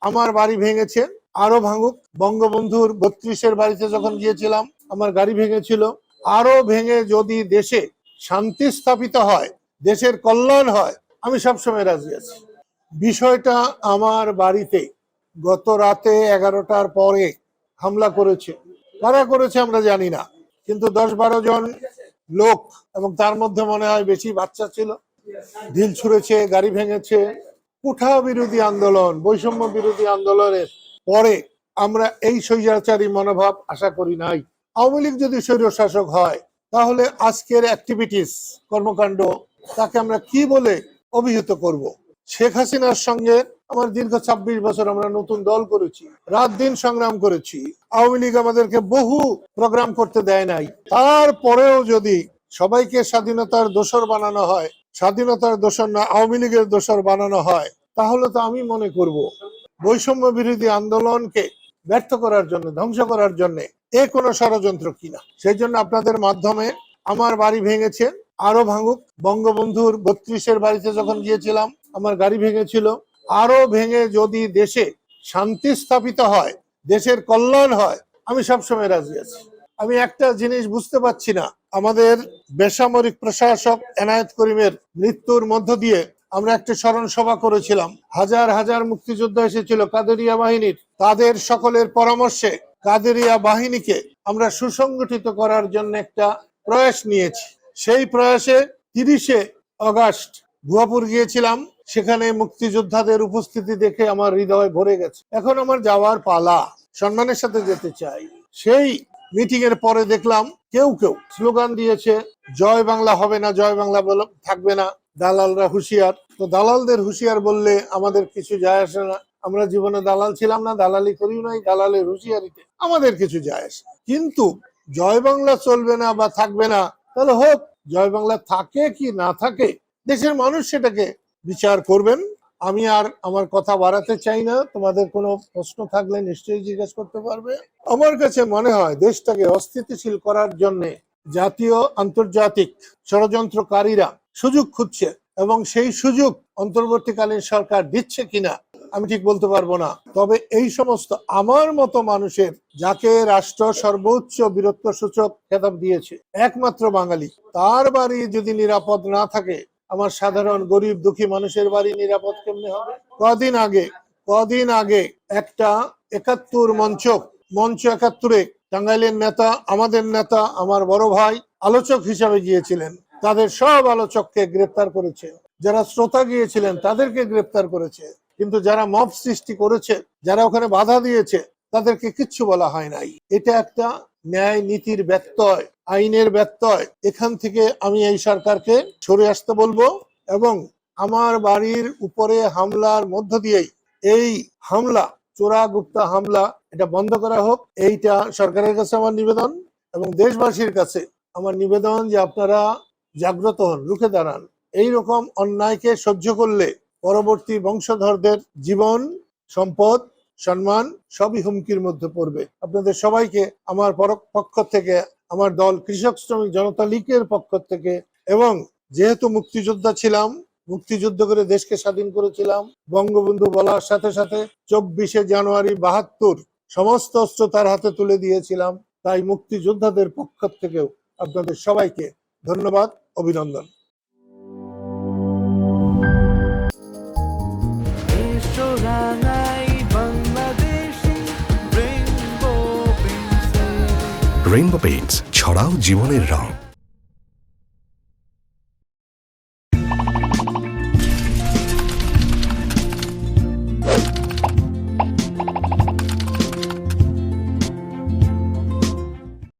আমার বাড়ি ভেঙেছে, আরো ভাঙুক। বঙ্গবন্ধুর 32-এর বাড়িতে যখন গিয়েছিলাম আমার গাড়ি ভেঙেছিল, আরো ভেঙে যদি দেশে শান্তি স্থাপিত হয়, দেশের কল্যাণ হয়, আমি সবসময় রাজি আছি। বিষয়টা আমার বাড়িতে গত রাতে 11টার পরে হামলা করেছে। কারা করেছে আমরা জানি না, কিন্তু 10-12 জন লোক, এবং তার মধ্যে মনে হয় বেশি বাচ্চা ছিল, ঢিল ছুঁড়েছে, গাড়ি ভেঙেছে। কুঠা বিরোধী আন্দোলন, বৈষম্য বিরোধী আন্দোলনের পরে আমরা এই স্বৈরাচারী মনোভাব আশা করি নাই। আওয়ামী লীগ যদি স্বৈরশাসক হয় তাহলে আজকের অ্যাক্টিভিটিস, কর্মকাণ্ড, তাকে আমরা কি বলে অভিহিত করব? শেখ হাসিনার সঙ্গে আমার দীর্ঘ 26 বছর আমরা নতুন দল করেছি, রাত দিন সংগ্রাম করেছি। আওয়ামী লীগ আমাদেরকে বহু প্রোগ্রাম করতে দেয় নাই। তারপরেও যদি সবাইকে স্বাধীনতার দোসর বানানো হয়, স্বাধীনতার দোসর না আওয়ামী লীগের দোসর বানানো হয়, তাহলে তো আমি মনে করব বৈষম্য বিরোধী আন্দোলনকে ব্যর্থ করার জন্য, ধ্বংস করার জন্য এ কোনো ষড়যন্ত্র কিনা। সেই জন্য আপনাদের মাধ্যমে আমার বাড়ি ভেঙেছে, আরো ভাঙুক। বঙ্গবন্ধুর 32-এর বাড়িতে যখন গিয়েছিলাম আমার গাড়ি ভেঙেছিল, আরো ভেঙে যদি দেশে শান্তি স্থাপিত হয়, দেশের কল্যাণ হয়, আমি সবসময় রাজি আছি। আমি একটা জিনিস বুঝতে পারছি না, আমাদের বেসামরিক প্রশাসক এনায়েত করিমের মৃত্যুর মধ্য দিয়ে আমরা একটা স্মরণ সভা করেছিলাম। হাজার হাজার মুক্তিযোদ্ধা এসেছিল কাদেরিয়া বাহিনীর, তাদের সকলের পরামর্শে কাদেরিয়া বাহিনীকে আমরা সুসংগঠিত করার জন্য একটা প্রয়াস নিয়েছি। সেই প্রয়াসে 30শে আগস্ট ভুয়াপুর গিয়েছিলাম, সেখানে মুক্তিযোদ্ধাদের উপস্থিতি দেখে আমার হৃদয় ভরে গেছে। এখন আমার যাওয়ার পালা, সম্মানের সাথে যেতে চাই। সেই মিটিং এর পরে দেখলাম কেউ কেউ স্লোগান দিয়েছে, জয় বাংলা হবে না, জয় বাংলা থাকবে না, দালালরা হুঁশিয়ার। তো দালালদের হুঁশিয়ার বললে আমাদের কিছু যায় আসে না, আমরা জীবনে দালাল ছিলাম না, দালালি করিও নাই, দালালের হুঁশিয়ারিতে আমাদের কিছু যায় আসে। কিন্তু জয় বাংলা চলবে না বা থাকবে না, তাহলে হোক, জয় বাংলা থাকে কি না থাকে দেশের মানুষ সেটাকে বিচার করবেন। আমি আর আমার কথা বাড়াতে চাই না, তোমাদের কোনো প্রশ্ন থাকলে নিশ্চয়ই জিজ্ঞেস করতে পারবে। আমার কাছে মনে হয় দেশটাকে অস্থিতিশীল করার জন্য জাতীয় আন্তর্জাতিক ষড়যন্ত্রকারীরা সুযোগ খুঁজছে, এবং সেই সুযোগ অন্তর্বর্তীকালীন সরকার দিচ্ছে কিনা আমি ঠিক বলতে পারবো না। তবে এই সমস্ত আমার মতো মানুষের, যাকে রাষ্ট্র সর্বোচ্চ বীরত্ব সূচক খেতাব দিয়েছে, একমাত্র বাঙালি, তার বাড়ি যদি নিরাপদ না থাকে, আমার সাধারণ গরিব দুঃখী মানুষের বাড়ি নিরাপদ কেমনে হবে? কদিন আগে একটা 71 মঞ্চ 71-এ টাঙ্গাইলের নেতা, আমাদের নেতা, আমার বড় ভাই আলোচক হিসাবে গিয়েছিলেন, তাদের সব আলোচককে গ্রেপ্তার করেছে। যারা শ্রোতা গিয়েছিলেন তাদেরকে গ্রেপ্তার করেছে, কিন্তু যারা মব সৃষ্টি করেছে, যারা ওখানে বাধা দিয়েছে, তাদেরকে কিচ্ছু বলা হয় নাই। এটা একটা ন্যায় নীতির ব্যত্যয়, আইনের ব্যত্যয়। এখান থেকে আমি এই সরকারকে সরে আসতে বলবো, এবং আমার বাড়ির উপরে হামলার মধ্য দিয়েই এই হামলা, চোরা গুপ্তা হামলা, এটা বন্ধ করা হোক। এইটা সরকারের কাছে আমার নিবেদন, এবং দেশবাসীর কাছে আমার নিবেদন যে আপনারা জাগ্রত হন, রুখে দাঁড়ান। এইরকম অন্যায়কে সহ্য করলে পরবর্তী বংশধরদের জীবন, সম্পদ, সম্মান সবই হুমকির মধ্যে পড়বে। আপনাদের সবাইকে আমার পক্ষ থেকে, আমার দল কৃষক শ্রমিক জনতা লীগের পক্ষ থেকে, এবং যেহেতু মুক্তিযোদ্ধা ছিলাম, মুক্তিযুদ্ধ করে দেশকে স্বাধীন করেছিলাম, বঙ্গবন্ধু বলার সাথে সাথে 24শে জানুয়ারি 72 সমস্ত অস্ত্র তার হাতে তুলে দিয়েছিলাম, তাই মুক্তিযোদ্ধাদের পক্ষ থেকেও আপনাদের সবাইকে ধন্যবাদ, অভিনন্দন। রেইনবো পেইন্টস, ছড়াও জীবনের রং।